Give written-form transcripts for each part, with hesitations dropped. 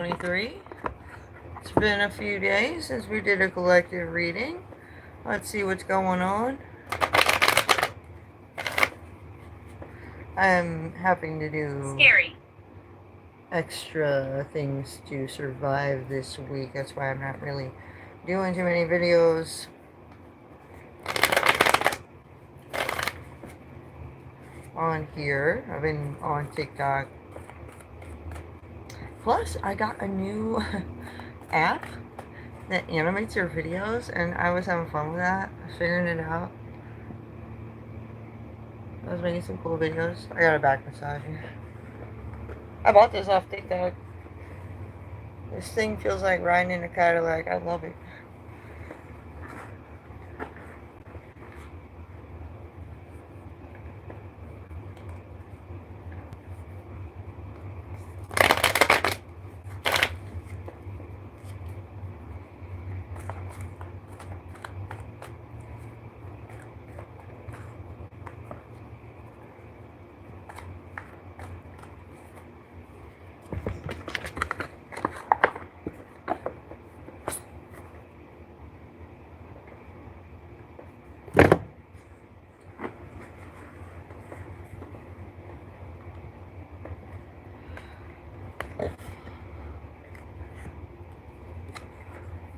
23. It's been a few days since we did a collective reading. Let's see what's going on. I'm having to do extra things to survive this week. That's why I'm not really doing too many videos. On here. I've been on TikTok. Plus, I got a new app that animates your videos, and I was having fun with that. I was figuring it out. I was making some cool videos. I got a back massager. I bought this off TikTok. This thing feels like riding in a Cadillac. I love it.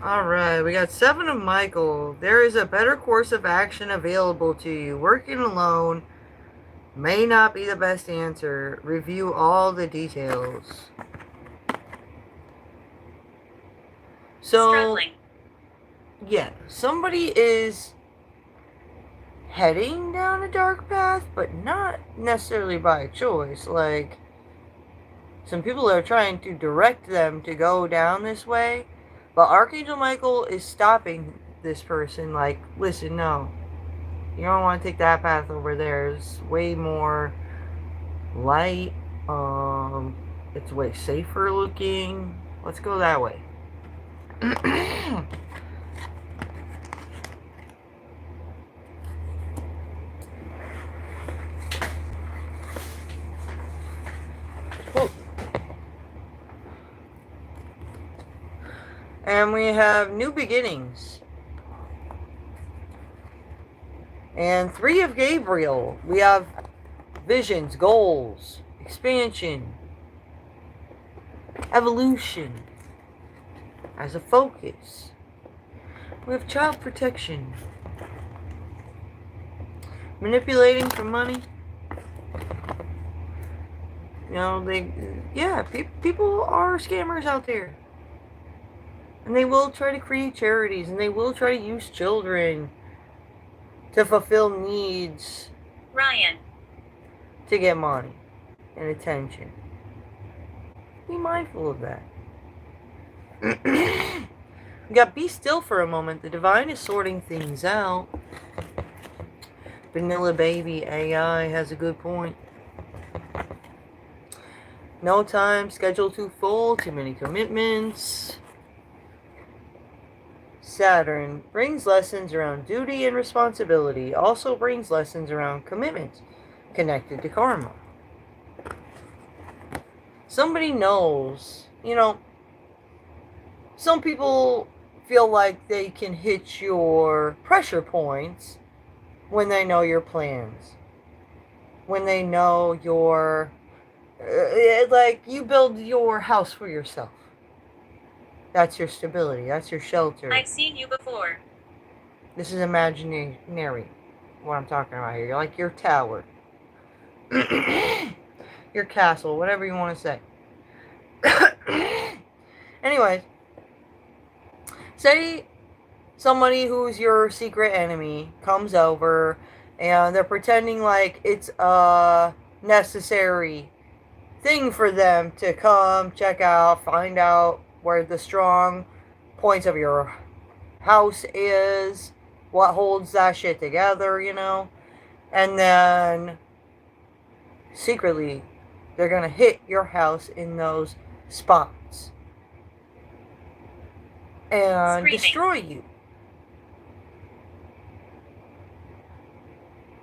Alright, we got 7 of Michael. There is a better course of action available to you. Working alone may not be the best answer. Review all the details. So, yeah, somebody is heading down a dark path, but not necessarily by choice. Like, some people are trying to direct them to go down this way, but Archangel Michael is stopping this person. Like, listen, no. You don't want to take that path over there. It's way more light. It's way safer looking. Let's go that way. And we have new beginnings. And 3 of Gabriel. We have visions, goals, expansion, evolution as a focus. We have child protection. Manipulating for money. You know, people are scammers out there. And they will try to create charities, and they will try to use children to fulfill needs. Ryan. To get money and attention. Be mindful of that. We got be still for a moment. The divine is sorting things out. Vanilla Baby AI has a good point. No time, schedule too full, too many commitments. Saturn brings lessons around duty and responsibility. Also brings lessons around commitment connected to karma. Somebody knows, you know, some people feel like they can hit your pressure points when they know your plans. When they know your, like, you build your house for yourself. That's your stability. That's your shelter. I've seen you before. This is imaginary, what I'm talking about here. You're like your tower. Your castle, whatever you want to say. Anyways, say somebody who's your secret enemy comes over and they're pretending like it's a necessary thing for them to come, check out, find out where the strong points of your house is, what holds that shit together, you know, and then secretly they're gonna hit your house in those spots and destroy you.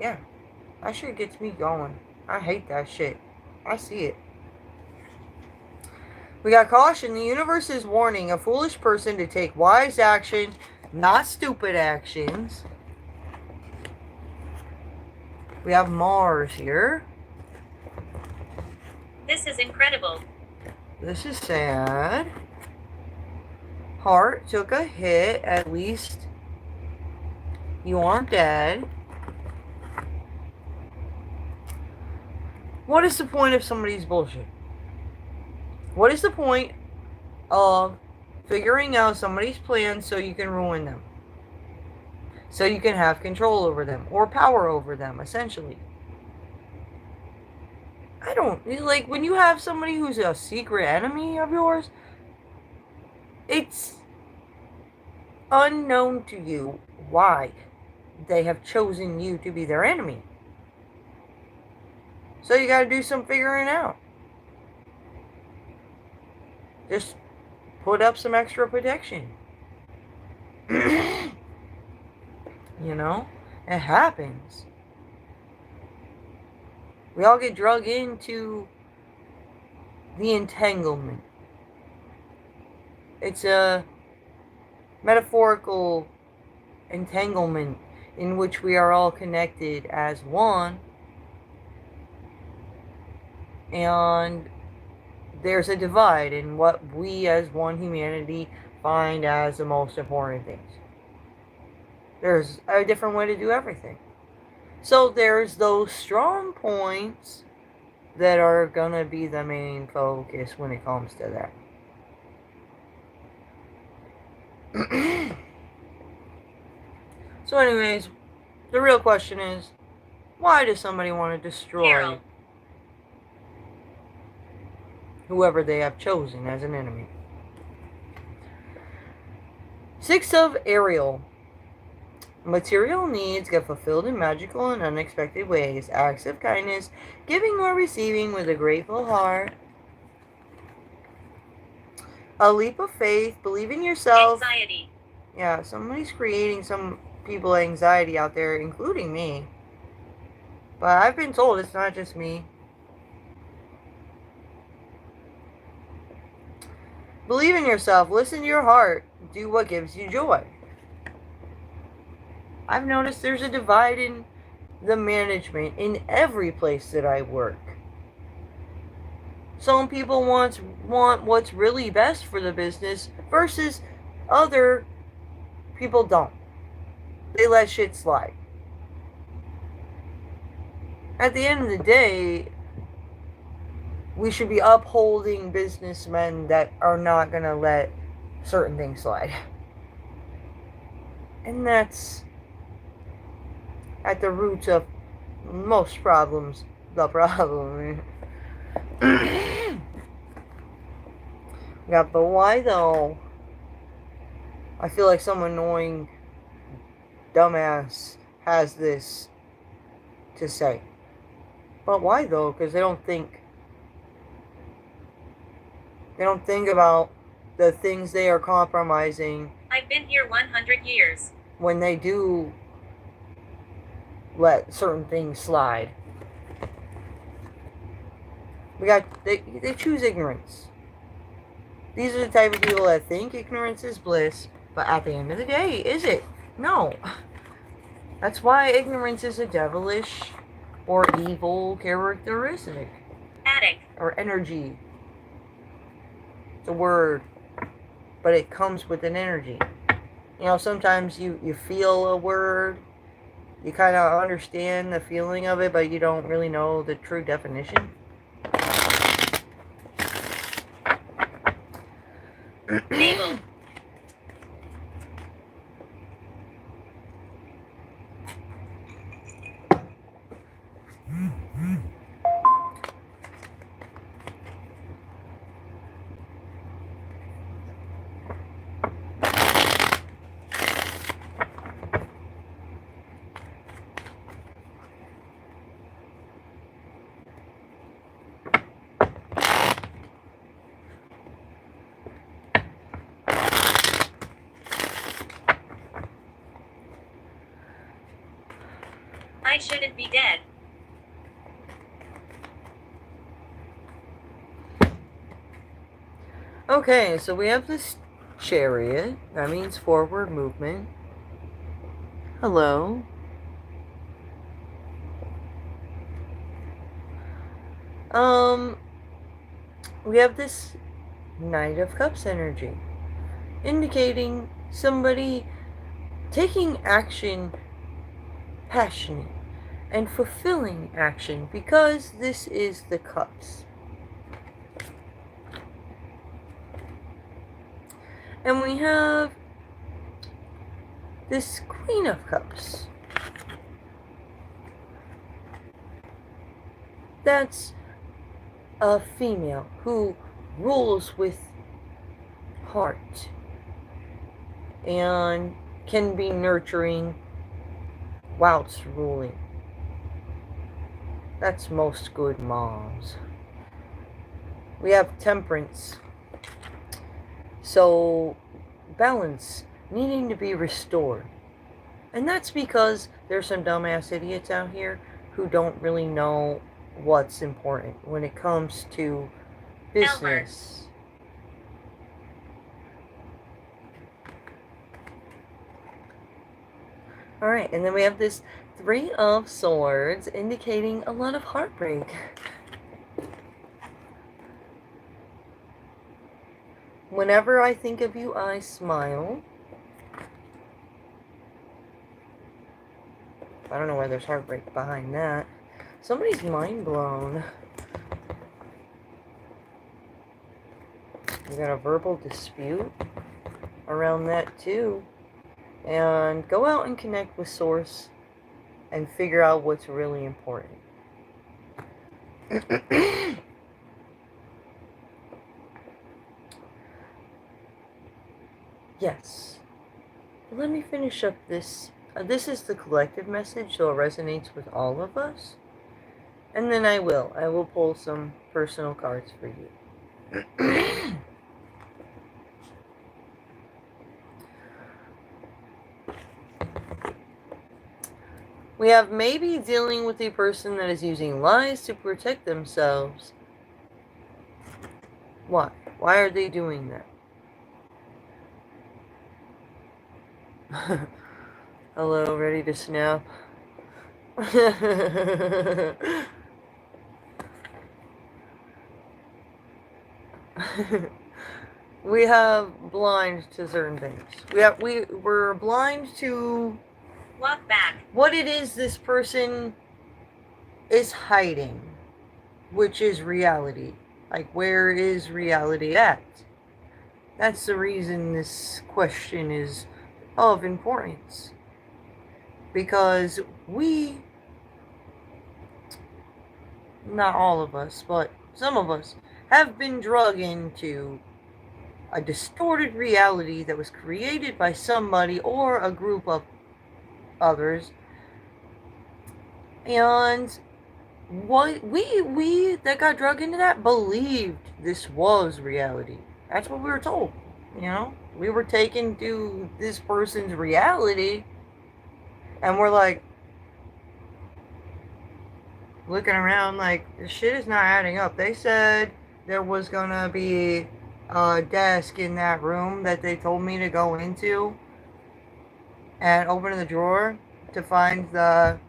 Yeah, that shit gets me going. I hate that shit. I see it. We got caution. The universe is warning a foolish person to take wise action, not stupid actions. We have Mars here. This is incredible. This is sad. Heart took a hit. At least you aren't dead. What is the point of somebody's bullshit? What is the point of figuring out somebody's plans so you can ruin them? So you can have control over them or power over them, essentially. I don't, like, when you have somebody who's a secret enemy of yours, it's unknown to you why they have chosen you to be their enemy. So you gotta do some figuring out. Just put up some extra protection. You know? It happens. We all get drug into the entanglement. It's a metaphorical entanglement in which we are all connected as one. And there's a divide in what we as one humanity find as the most important things. There's a different way to do everything. So there's those strong points that are gonna be the main focus when it comes to that. So anyways, the real question is, why does somebody want to destroy Carol. whoever they have chosen as an enemy? Six of Ariel. Material needs get fulfilled in magical and unexpected ways. Acts of kindness, giving or receiving with a grateful heart. A leap of faith, believe in yourself. Anxiety. Yeah, somebody's creating some people anxiety out there, including me. But I've been told it's not just me. Believe in yourself, listen to your heart, do what gives you joy. I've noticed there's a divide in the management in every place that I work. Some people want what's really best for the business versus other people don't. They let shit slide. At the end of the day, we should be upholding businessmen that are not going to let certain things slide. And that's at the roots of most problems, the problem. Yeah, but why though? I feel like some annoying dumbass has this to say. But why though? Because they don't think about the things they are compromising. I've been here 100 years. When they do let certain things slide. They choose ignorance. These are the type of people that think ignorance is bliss, but at the end of the day, is it? No. That's why ignorance is a devilish or evil characteristic. Attic. Or energy. It's a word, but it comes with an energy. You know, sometimes you feel a word, you kind of understand the feeling of it, but you don't really know the true definition. Navel. I shouldn't be dead. Okay, so we have this chariot. That means forward movement. Hello. We have this Knight of Cups energy, indicating somebody taking action, passionate, and fulfilling action, because this is the Cups. And we have this Queen of Cups. That's a female who rules with heart and can be nurturing whilst ruling. That's most good moms. We have Temperance. So, balance needing to be restored. And that's because there's some dumbass idiots out here who don't really know what's important when it comes to business. Alright, and then we have this Three of Swords, indicating a lot of heartbreak. Whenever I think of you, I smile. I don't know why there's heartbreak behind that. Somebody's mind blown. We got a verbal dispute around that too. And go out and connect with Source and figure out what's really important. Yes. Let me finish up this. This is the collective message, so it resonates with all of us. And then I will pull some personal cards for you. We have maybe dealing with a person that is using lies to protect themselves. Why? Why are they doing that? Hello, ready to snap? We have blind to certain things. We're blind to Walk back. what it is this person is hiding, which is reality. Like, where is reality at? That's the reason this question is of importance. Because we, not all of us, but some of us, have been drugged into a distorted reality that was created by somebody or a group of others. And what we that got drugged into that believed this was reality. That's what we were told. You know? We were taken to this person's reality, and we're like looking around like, this shit is not adding up. They said there was gonna be a desk in that room that they told me to go into and open the drawer to find the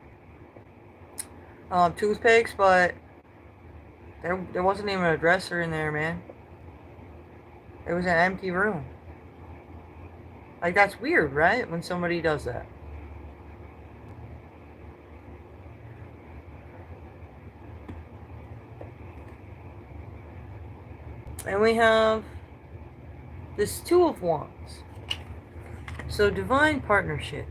toothpicks, but there wasn't even a dresser in there, man. It was an empty room. Like, that's weird, right? When somebody does that. And we have this Two of Wands. So, divine partnership.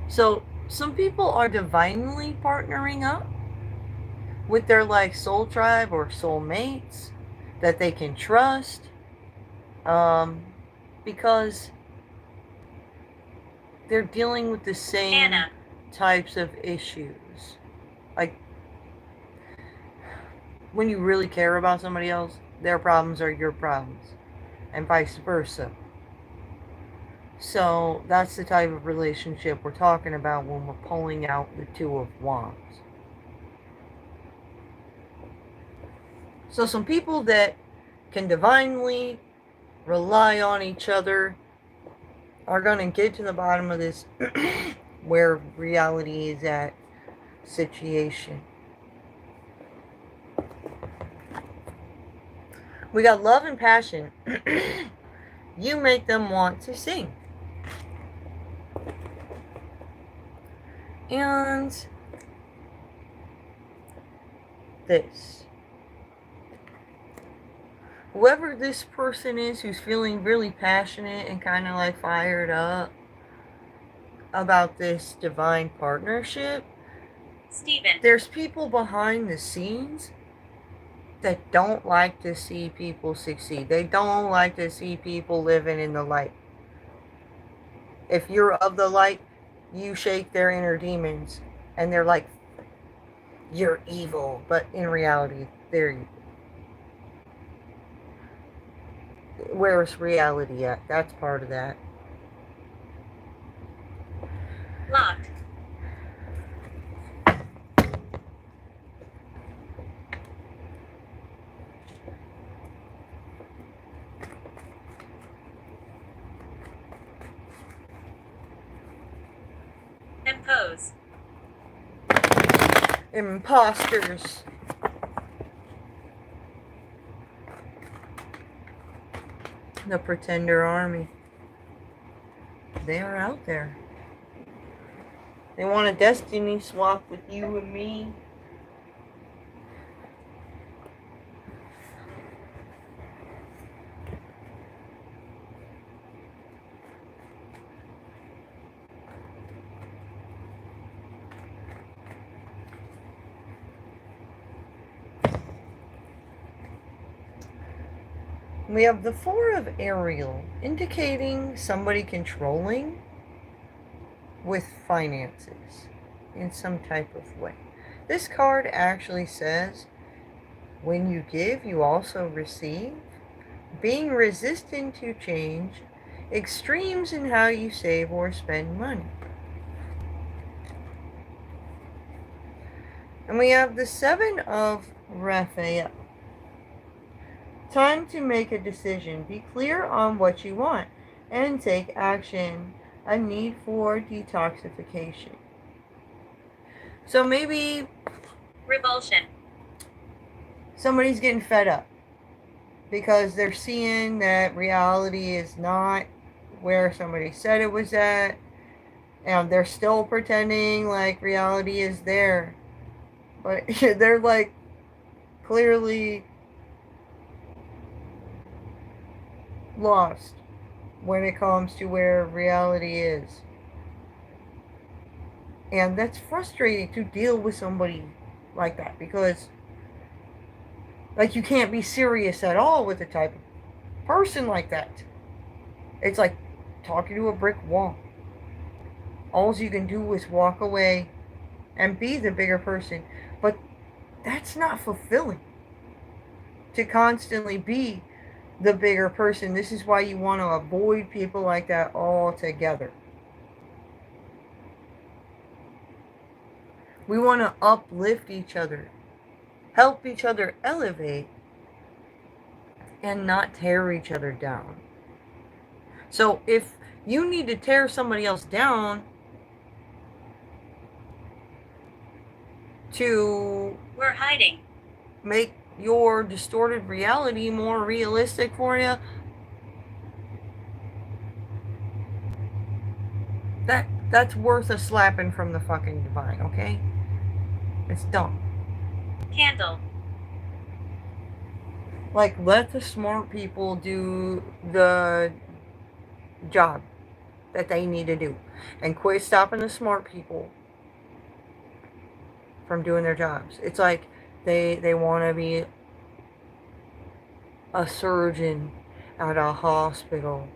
So, some people are divinely partnering up with their, like, soul tribe or soul mates that they can trust. Because they're dealing with the same types of issues. Like, when you really care about somebody else, their problems are your problems, and vice versa. So that's the type of relationship we're talking about when we're pulling out the Two of Wands. So some people that can divinely rely on each other are going to get to the bottom of this where reality is at situation. We got love and passion. You make them want to sing. And this. Whoever this person is who's feeling really passionate and kind of like fired up about this divine partnership, Steven. There's people behind the scenes that don't like to see people succeed. They don't like to see people living in the light. If you're of the light, you shake their inner demons and they're like, you're evil. But in reality, they're evil. Where's reality at? That's part of that. Locked. Impose. Imposters. The pretender army. They are out there. They want a destiny swap with you and me. We have the Four of Ariel, indicating somebody controlling with finances in some type of way. This card actually says, when you give, you also receive. Being resistant to change, extremes in how you save or spend money. And we have the Seven of Raphael. Time to make a decision. Be clear on what you want and take action. A need for detoxification. So maybe Revulsion. Somebody's getting fed up because they're seeing that reality is not where somebody said it was at, and they're still pretending like reality is there. But they're like clearly lost when it comes to where reality is. And that's frustrating to deal with somebody like that, because like you can't be serious at all with a type of person like that. It's like talking to a brick wall. All you can do is walk away and be the bigger person. But that's not fulfilling. To constantly be the bigger person. This is why you want to avoid people like that altogether. We want to uplift each other, help each other elevate, and not tear each other down. So if you need to tear somebody else down to We're hiding. make your distorted reality more realistic for you, that's worth a slapping from the fucking divine, okay? It's dumb. Candle. Like, let the smart people do the job that they need to do, and quit stopping the smart people from doing their jobs. It's like they want to be a surgeon at a hospital.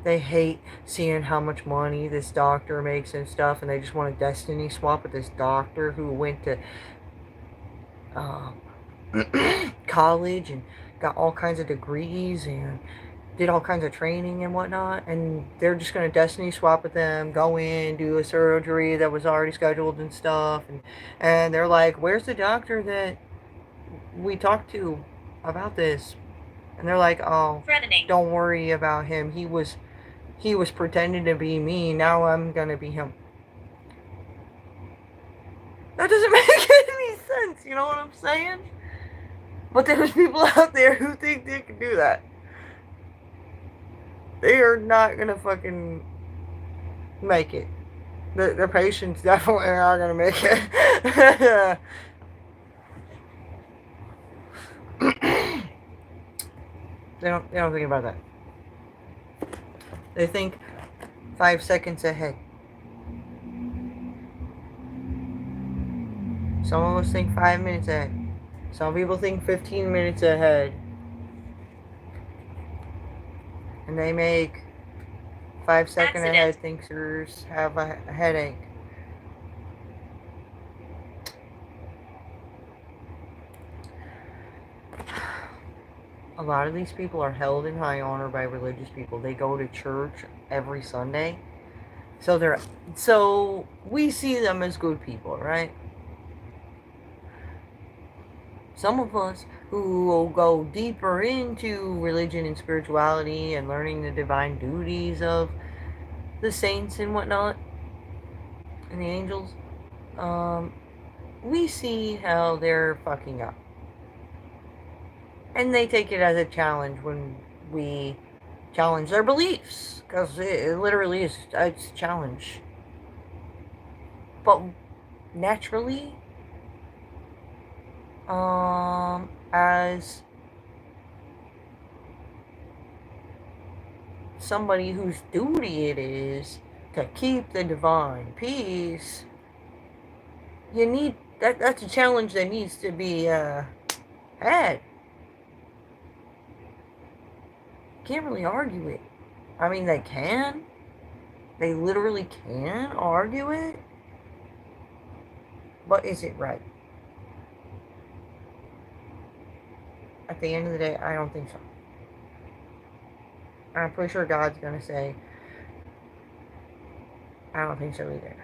They hate seeing how much money this doctor makes and stuff, and they just want a destiny swap with this doctor who went to college and got all kinds of degrees and did all kinds of training and whatnot, and they're just going to destiny swap with them, go in, do a surgery that was already scheduled and stuff, and they're like, where's the doctor that we talked to about this, and they're like, "Oh, Threatening. don't worry about him. He was pretending to be me. Now I'm gonna be him." That doesn't make any sense. You know what I'm saying? But there's people out there who think they can do that. They are not gonna fucking make it. Their patients definitely are not gonna make it. They don't think about that. They think 5 seconds ahead. Some of us think 5 minutes ahead. Some people think 15 minutes ahead. And they make 5-second ahead thinkers have a headache. A lot of these people are held in high honor by religious people. They go to church every Sunday. So we see them as good people, right? Some of us who will go deeper into religion and spirituality and learning the divine duties of the saints and whatnot, and the angels, we see how they're fucking up. And they take it as a challenge when we challenge their beliefs, because it literally is, it's a challenge. But naturally, as somebody whose duty it is to keep the divine peace, you need that's a challenge that needs to be had. Can't really argue it. I mean, they can. They literally can argue it. But is it right? At the end of the day, I don't think so. I'm pretty sure God's gonna say, I don't think so either.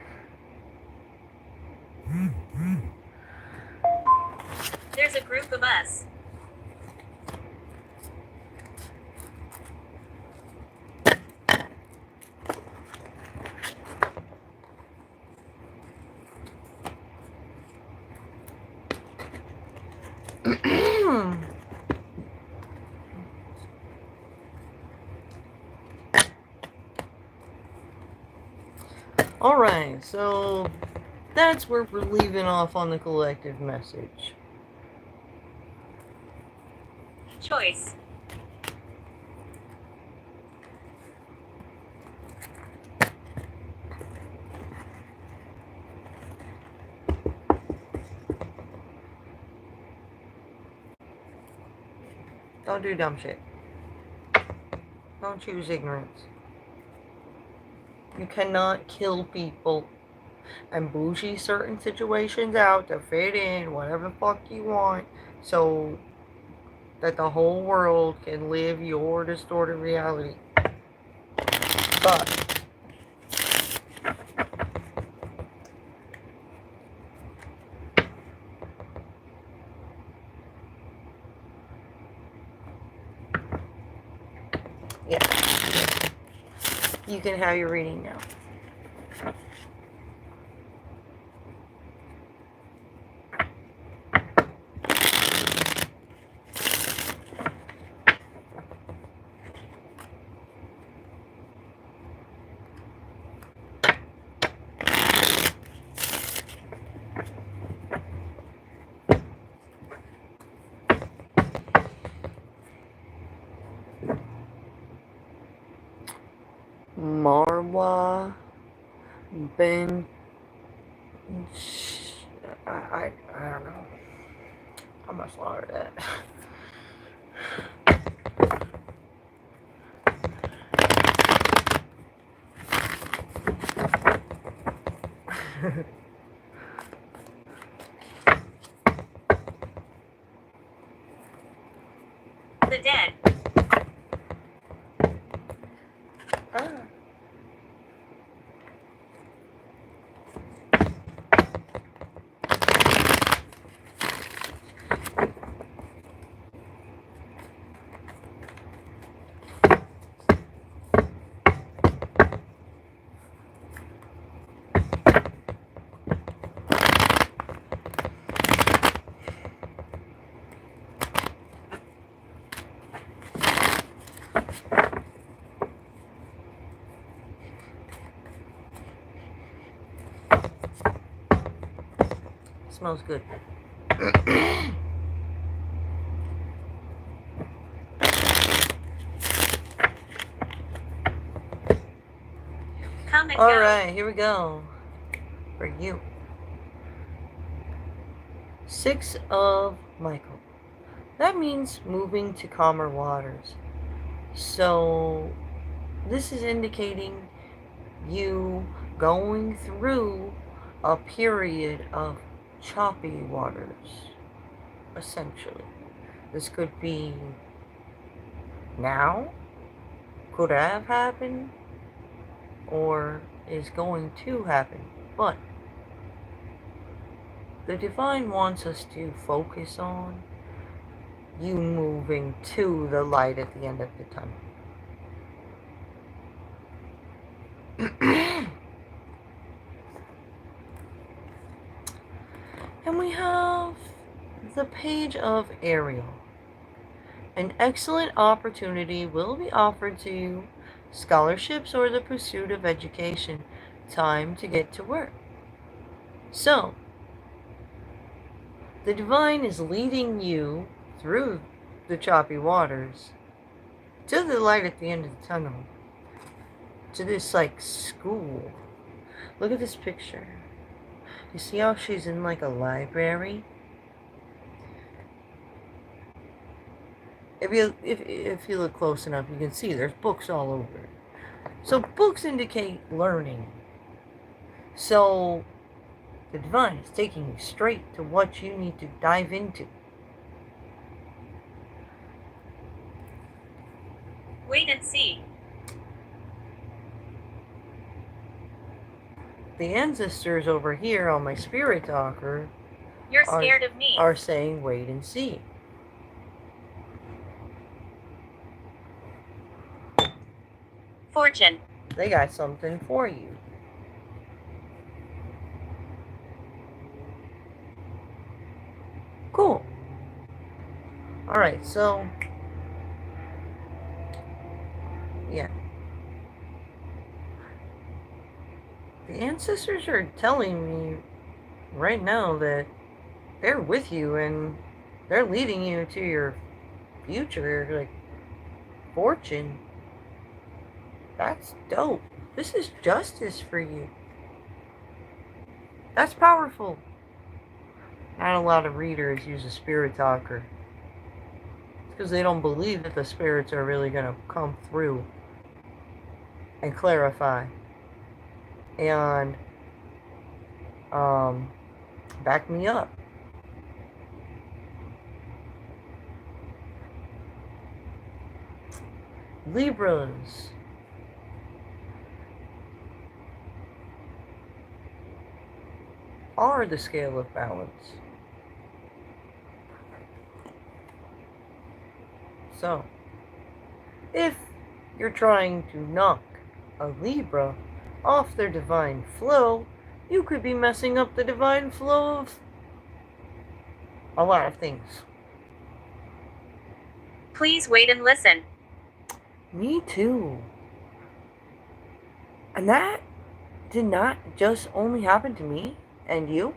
There's a group of us. Alright, so that's where we're leaving off on the collective message. Choice. Don't do dumb shit. Don't choose ignorance. You cannot kill people and bougie certain situations out to fit in whatever the fuck you want so that the whole world can live your distorted reality. But yeah, you can have your reading now. Marwa Ben, I don't know. I must slaughter that. The dead. Ah. smells good. Come and go. Alright, here we go. For you. 6 of Michael. That means moving to calmer waters. So, this is indicating you going through a period of choppy waters, essentially. This could be now, could have happened, or is going to happen. But the divine wants us to focus on you moving to the light at the end of the tunnel. And we have the Page of Ariel. An excellent opportunity will be offered to you, scholarships or the pursuit of education. Time to get to work. So, the divine is leading you through the choppy waters to the light at the end of the tunnel. To this, like, school. Look at this picture. You see how she's in, like, a library? If you look close enough, you can see there's books all over. So books indicate learning. So the divine is taking you straight to what you need to dive into. Wait and see. The ancestors over here on my spirit talker You're scared of me. are saying wait and see. Fortune. They got something for you. Cool. Alright, so yeah. The ancestors are telling me right now that they're with you and they're leading you to your future, like fortune. That's dope. This is justice for you. That's powerful. Not a lot of readers use a spirit talker. It's because they don't believe that the spirits are really going to come through and clarify and back me up. Libras. Are the scale of balance. So, if you're trying to knock a Libra off their divine flow, you could be messing up the divine flow of a lot of things. Please wait and listen. Me too. And that did not just only happen to me and you.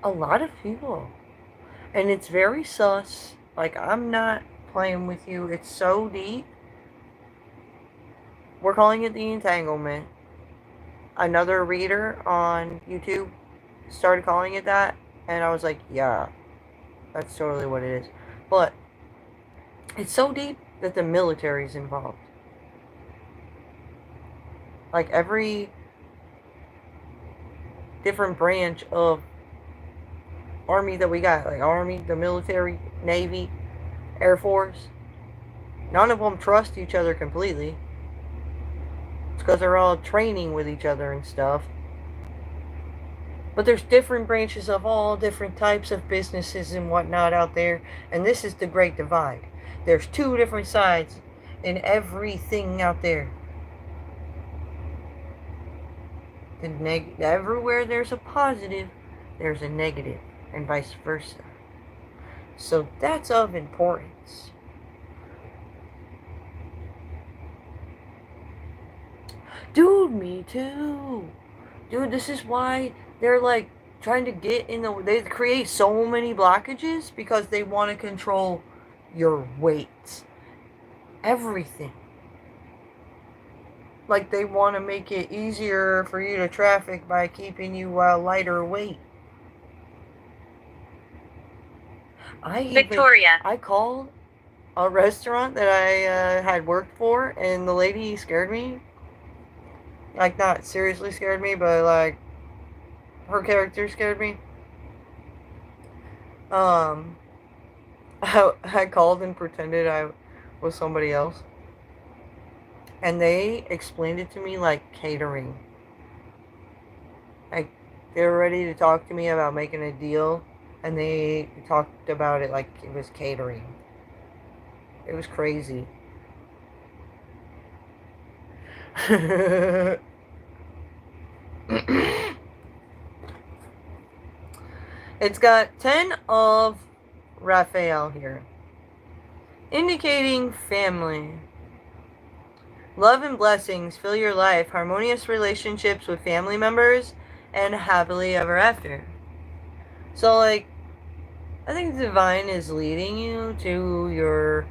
A lot of people. And it's very sus. Like, I'm not playing with you. It's so deep. We're calling it the entanglement. Another reader on YouTube started calling it that. And I was like, yeah, that's totally what it is. But it's so deep that the military's involved. Like, every different branch of army that we got, like Army, the military, Navy, Air Force, none of them trust each other completely. It's because they're all training with each other and stuff. But there's different branches of all different types of businesses and whatnot out there. And this is the Great Divide. There's two different sides in everything out there. Everywhere there's a positive, there's a negative, and vice versa. So that's of importance. Dude, me too. Dude, this is why they're like trying to get in the... They create so many blockages because they want to control your weight. Everything. Like, they want to make it easier for you to traffic by keeping you lighter weight. Victoria. I called a restaurant that I had worked for, and the lady scared me. Like, not seriously scared me, but, like, her character scared me. I called and pretended I was somebody else. And they explained it to me like catering. Like, they were ready to talk to me about making a deal, and they talked about it like it was catering. It was crazy. It's got 10 of Raphael here, indicating family. Love and blessings fill your life, harmonious relationships with family members, and happily ever after. So, like, I think the divine is leading you to your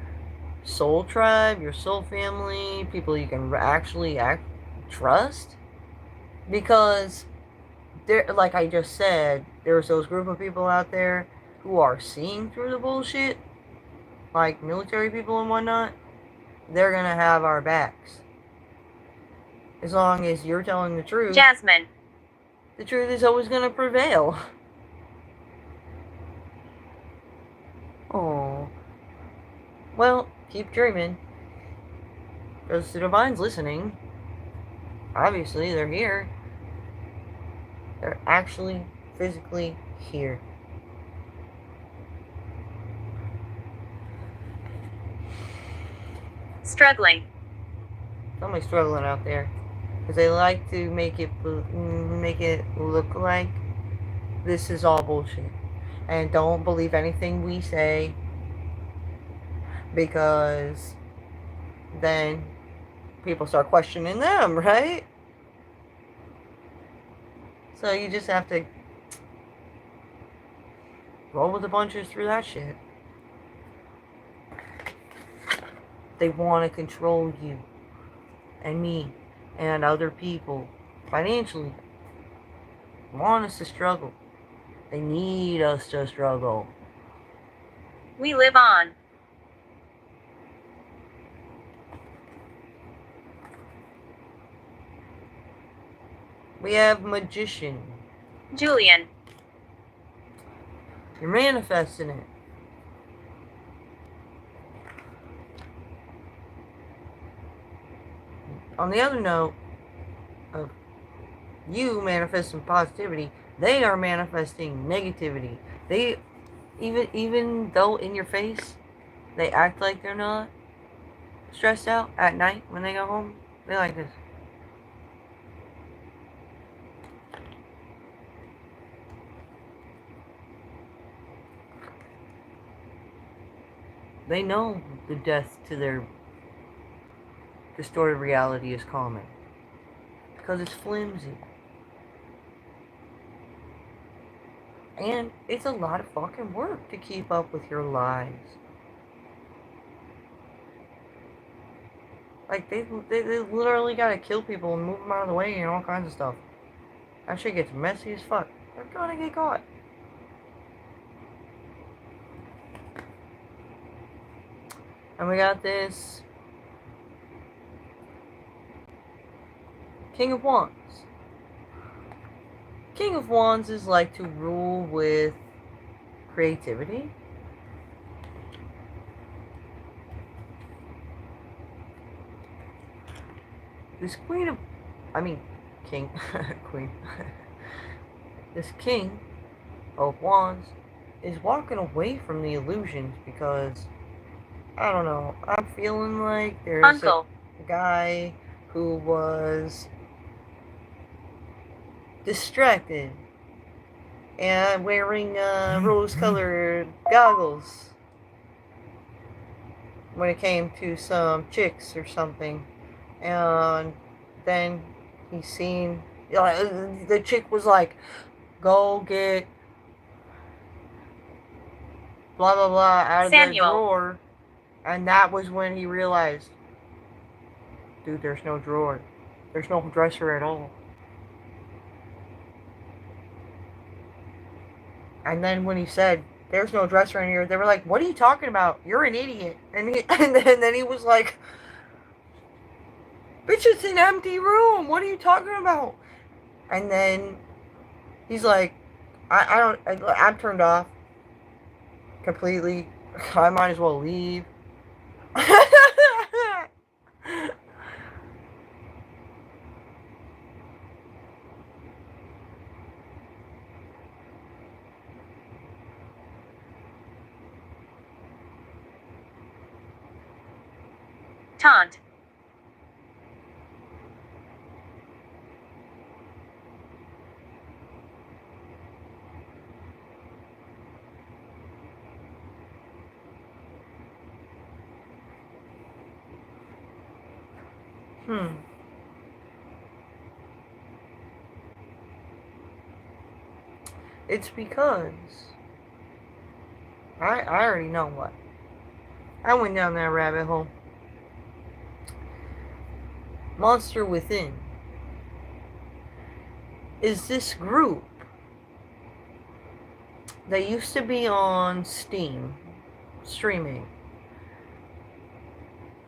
soul tribe, your soul family, people you can actually trust. Because, there, like I just said, there's those group of people out there who are seeing through the bullshit, like military people and whatnot. They're gonna have our backs. As long as you're telling the truth. Jasmine. The truth is always gonna prevail. Oh. Well, keep dreaming. Because the divine's listening. Obviously, they're here. They're actually physically here. Struggling. Somebody's struggling out there. Because they like to make it look like this is all bullshit. And don't believe anything we say. Because then people start questioning them, right? So you just have to roll with the punches through that shit. They want to control you and me and other people financially. They want us to struggle. They need us to struggle. We live on. We have magician. Julian. You're manifesting it. On the other note of you manifesting positivity, they are manifesting negativity. They, even though in your face, they act like they're not stressed out at night when they go home. They like this. They know the death to their distorted reality is common. Because it's flimsy. And it's a lot of fucking work to keep up with your lies. Like, they literally gotta kill people and move them out of the way and all kinds of stuff. That shit gets messy as fuck. They're gonna get caught. And we got this King of Wands. King of Wands is like to rule with creativity. This King, Queen. This King of Wands is walking away from the illusions because, I don't know, I'm feeling like there's Uncle. a guy who was distracted and wearing rose-colored goggles when it came to some chicks or something, and then he seen, the chick was like, go get blah blah blah out of the Samuel. drawer. And that was when he realized, dude, there's no drawer. There's no dresser at all. And then when he said, there's no dresser in here, they were like, what are you talking about? You're an idiot. And then he was like, bitch, it's an empty room. What are you talking about? And then he's like, I'm turned off completely. I might as well leave. Taunt. It's because I already know what. I went down that rabbit hole. Monster Within is this group that used to be on Steam streaming,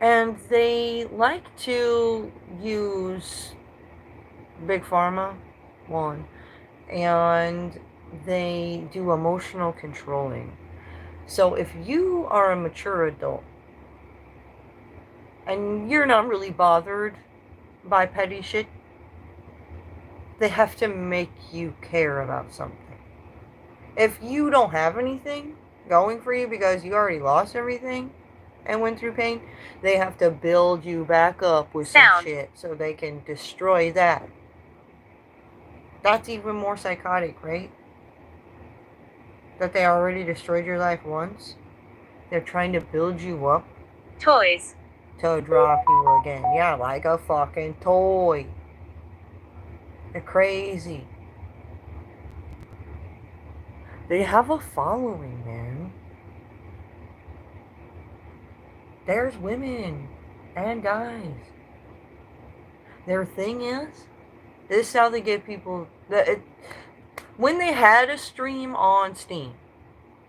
and they like to use Big Pharma, one, and they do emotional controlling. So if you are a mature adult and you're not really bothered by petty shit, they have to make you care about something. If you don't have anything going for you because you already lost everything and went through pain, they have to build you back up with some shit so they can destroy that. That's even more psychotic, right? That they already destroyed your life once. They're trying to build you up. Toys. To drop you again. Yeah, like a fucking toy. They're crazy. They have a following, man. There's women and guys. Their thing is, this is how they get people. When they had a stream on Steam,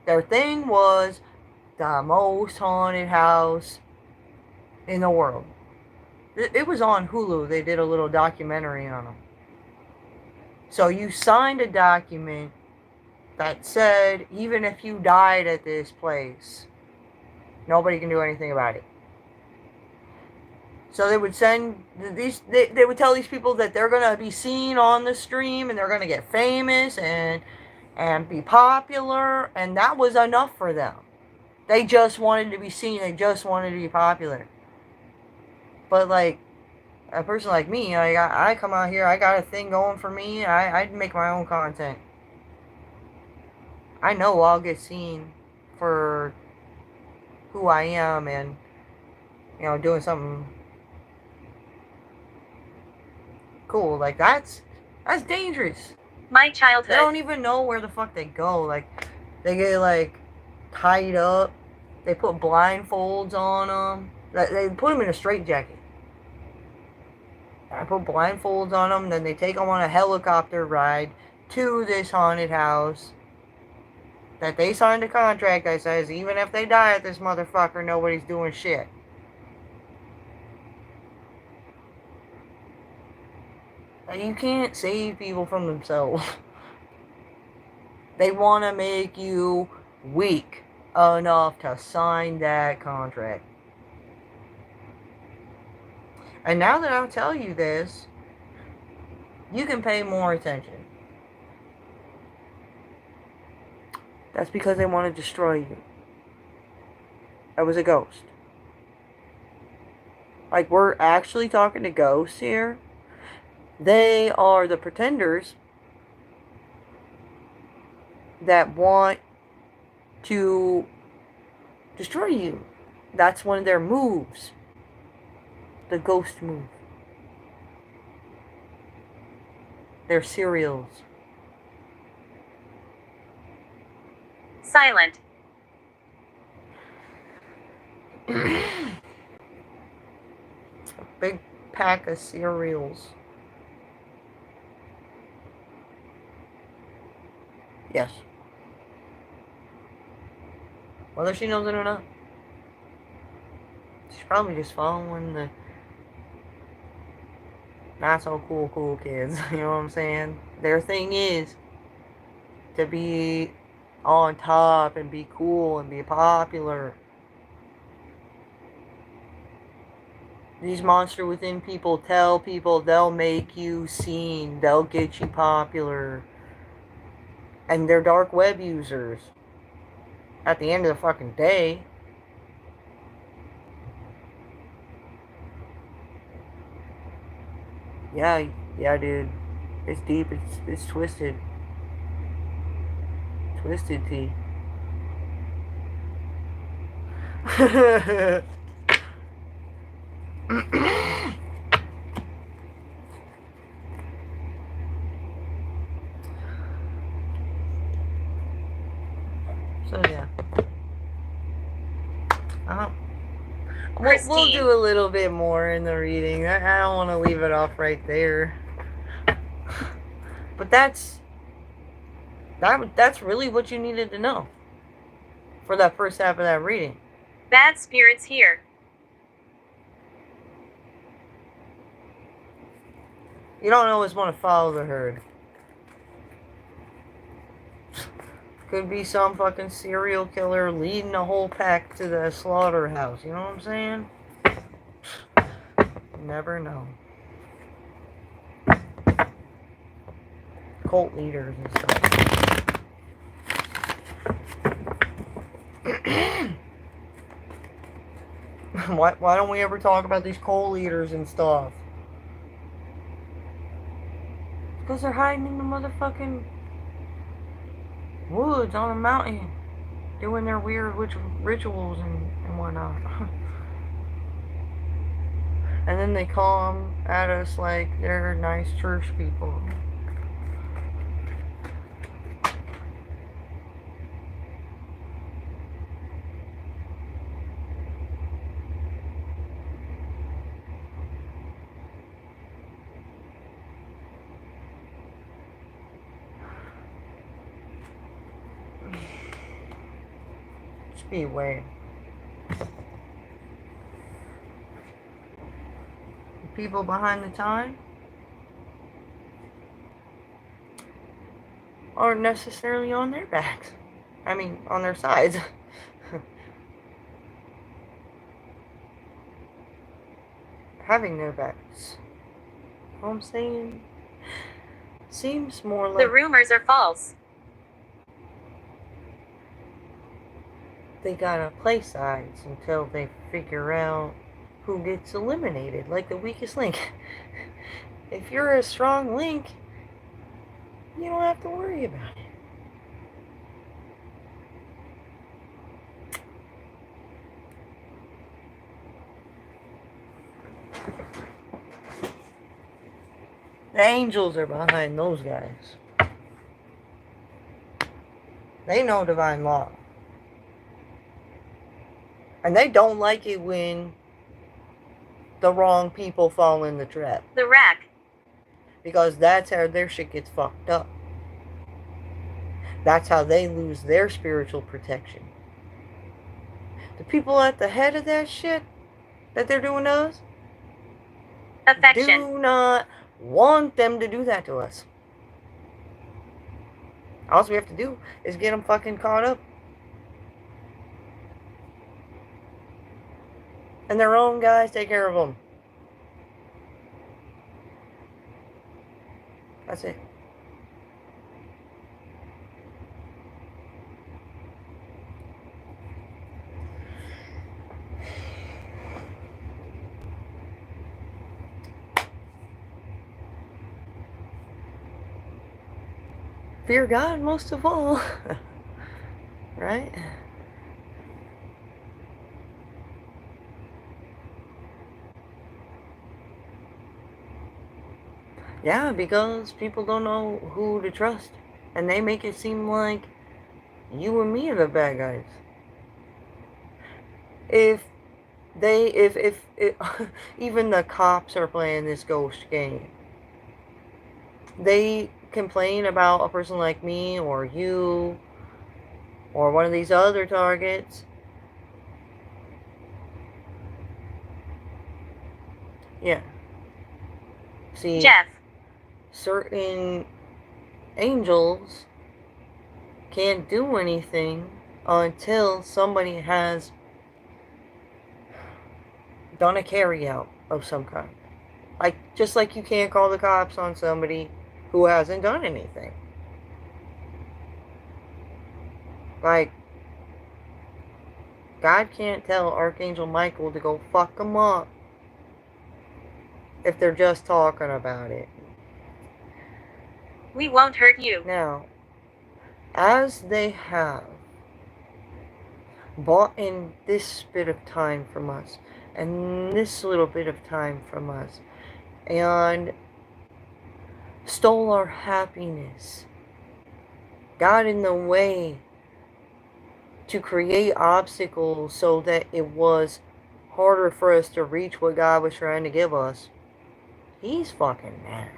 their thing was the most haunted house in the world. It was on Hulu. They did a little documentary on them. So you signed a document that said, even if you died at this place, nobody can do anything about it. So they would send these, they would tell these people that they're going to be seen on the stream and they're going to get famous and be popular, and that was enough for them. They just wanted to be seen. They just wanted to be popular. But like a person like me, I come out here, I got a thing going for me. I make my own content. I know I'll get seen for who I am and, you know, doing something cool. Like, that's dangerous. My childhood. They don't even know where the fuck they go. Like, they get, like, tied up. They put blindfolds on them. They put them in a straitjacket. I put blindfolds on them. Then they take them on a helicopter ride to this haunted house that they signed a contract that says even if they die at this motherfucker, nobody's doing shit. You can't save people from themselves. They want to make you weak enough to sign that contract. And now that I'll tell you this, you can pay more attention. That's because they want to destroy you. That was a ghost. Like, we're actually talking to ghosts here. They are the pretenders that want to destroy you. That's one of their moves. The ghost move. Their serials. Silent. A big pack of cereals. Yes. Whether she knows it or not. She's probably just following the not so cool kids. You know what I'm saying? Their thing is to be on top and be cool and be popular. These monster within people tell people they'll make you seen, they'll get you popular. And they're dark web users. At the end of the fucking day. Yeah, dude. It's deep, it's twisted. Twisted tea. So yeah. We'll do a little bit more in the reading. I don't want to leave it off right there. But that's really what you needed to know for that first half of that reading. Bad spirits here. You don't always want to follow the herd. Could be some fucking serial killer leading a whole pack to the slaughterhouse. You know what I'm saying? You never know. Cult leaders and stuff. Why don't we ever talk about these cult leaders and stuff? Because they're hiding in the motherfucking woods on a mountain doing their weird rituals and whatnot. And then they come at us like they're nice church people. Beware. The people behind the time aren't necessarily on their backs. I mean, on their sides. Having their backs. You know what I'm saying? Seems more like the rumors are false. They gotta play sides until they figure out who gets eliminated, like the weakest link. If you're a strong link, you don't have to worry about it. The angels are behind those guys. They know divine law. And they don't like it when the wrong people fall in the trap. The rack. Because that's how their shit gets fucked up. That's how they lose their spiritual protection. The people at the head of that shit that they're doing to us Affection. do not want them to do that to us. All we have to do is get them fucking caught up. And their own guys take care of them. That's it. Fear God most of all. Right? Yeah, because people don't know who to trust. And they make it seem like You and me are the bad guys. If if even the cops are playing this ghost game, they complain about a person like me or you or one of these other targets. Yeah. See, Jeff. certain angels can't do anything until somebody has done a carry out of some kind. Like, just like you can't call the cops on somebody who hasn't done anything. Like, God can't tell Archangel Michael to go fuck them up if they're just talking about it. We won't hurt you. Now, as they have bought in this bit of time from us, and this little bit of time from us, and stole our happiness, got in the way to create obstacles so that it was harder for us to reach what God was trying to give us, he's fucking mad.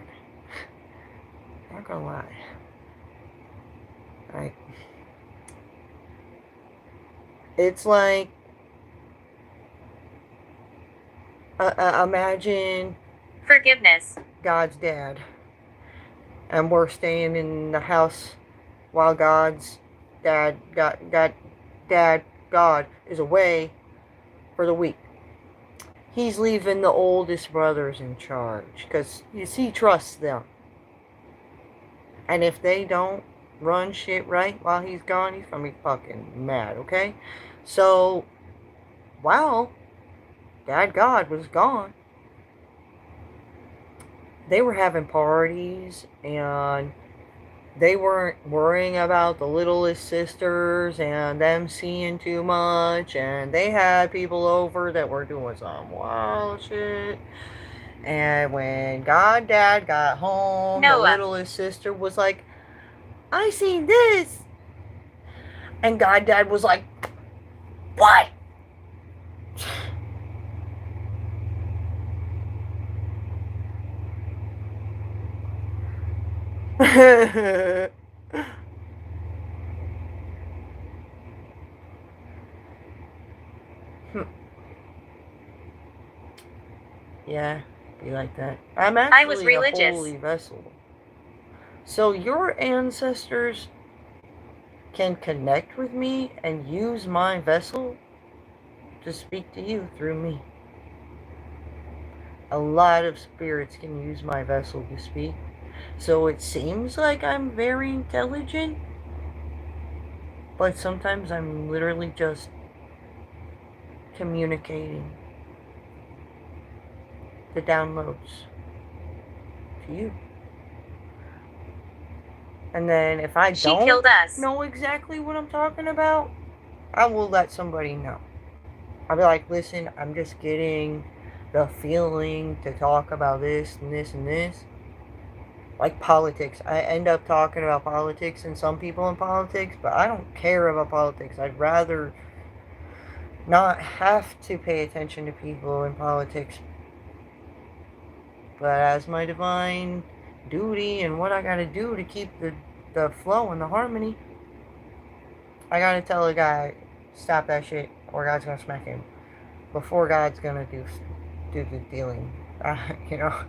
Not gonna lie. Like, it's like, imagine Forgiveness. God's dad, and we're staying in the house while God's God is away for the week. He's leaving the oldest brothers in charge because he trusts them. And if they don't run shit right while he's gone, he's gonna be fucking mad, okay? So, while Dad God was gone, they were having parties and they weren't worrying about the littlest sisters and them seeing too much, and they had people over that were doing some wild shit. And when Dad got home, Noah. the littlest sister was like, I seen this. And Dad was like, what? Yeah, be like that. I'm actually I was religious. a holy vessel. So your ancestors can connect with me and use my vessel to speak to you through me. A lot of spirits can use my vessel to speak. So it seems like I'm very intelligent, but sometimes I'm literally just communicating the downloads to you. And then if I She killed us. know exactly what I'm talking about, I will let somebody know. I'll be like, listen, I'm just getting the feeling to talk about this and this and this. Like politics. I end up talking about politics and some people in politics, but I don't care about politics. I'd rather not have to pay attention to people in politics. But as my divine duty and what I gotta do to keep the flow and the harmony, I gotta tell a guy, stop that shit, or God's gonna smack him. Before God's gonna do the dealing. You know,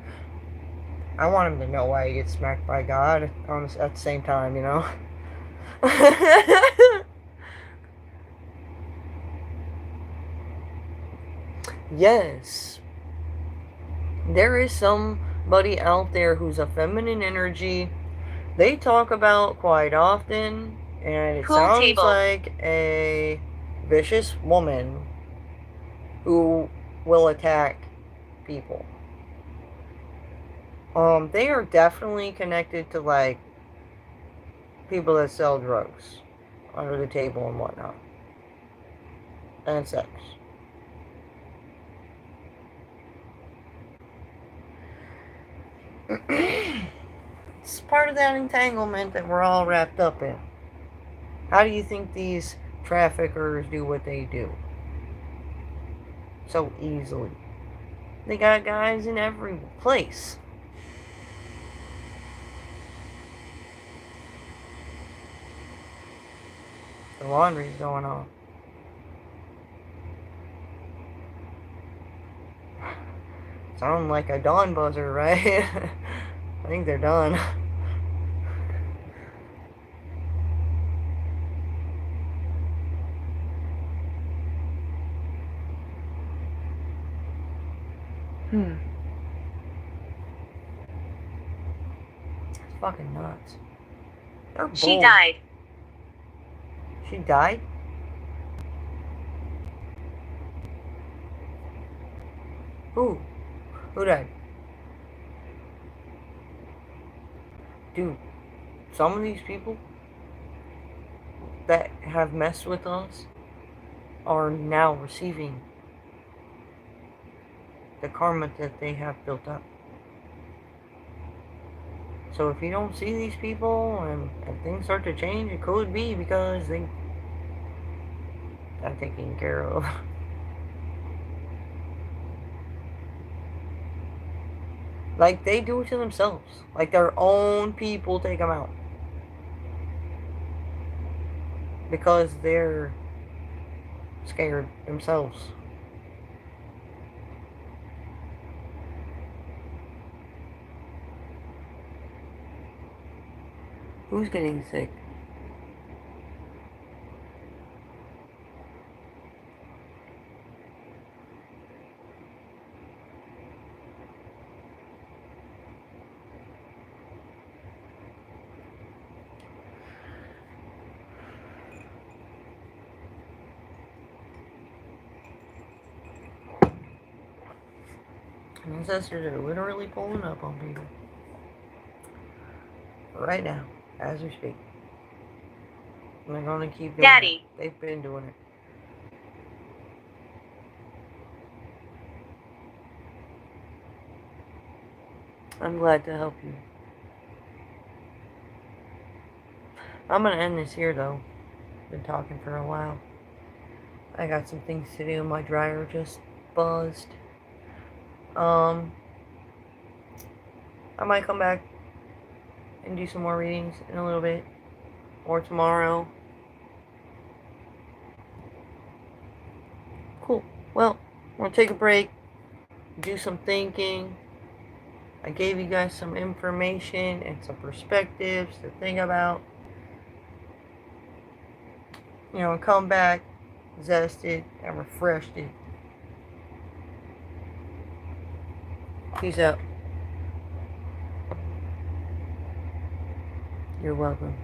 I want him to know why he gets smacked by God at the same time, you know. Yes. There is somebody out there who's a feminine energy. They talk about quite often, and it Pool sounds table. like a vicious woman who will attack people. They are definitely connected to like people that sell drugs under the table and whatnot, and sex. It's part of that entanglement that we're all wrapped up in. How do you think these traffickers do what they do? So easily. They got guys in every place. The laundry's going on. Sound like a dawn buzzer, right? I think they're done. It's fucking nuts. They're bold. She died. She died? Who? Who died? Dude, some of these people that have messed with us are now receiving the karma that they have built up. So if you don't see these people and things start to change, it could be because they got taken care of. Like they do it to themselves. Like their own people take them out. Because they're scared themselves. Who's getting sick? Ancestors are literally pulling up on people. Right now, as we speak. And they're going to keep doing Daddy. it. They've been doing it. I'm glad to help you. I'm going to end this here, though. Been talking for a while. I got some things to do. My dryer just buzzed. I might come back and do some more readings in a little bit. Or tomorrow. Cool. Well, I'm going to take a break. Do some thinking. I gave you guys some information and some perspectives to think about. You know, come back zested and refreshed. Peace out. You're welcome.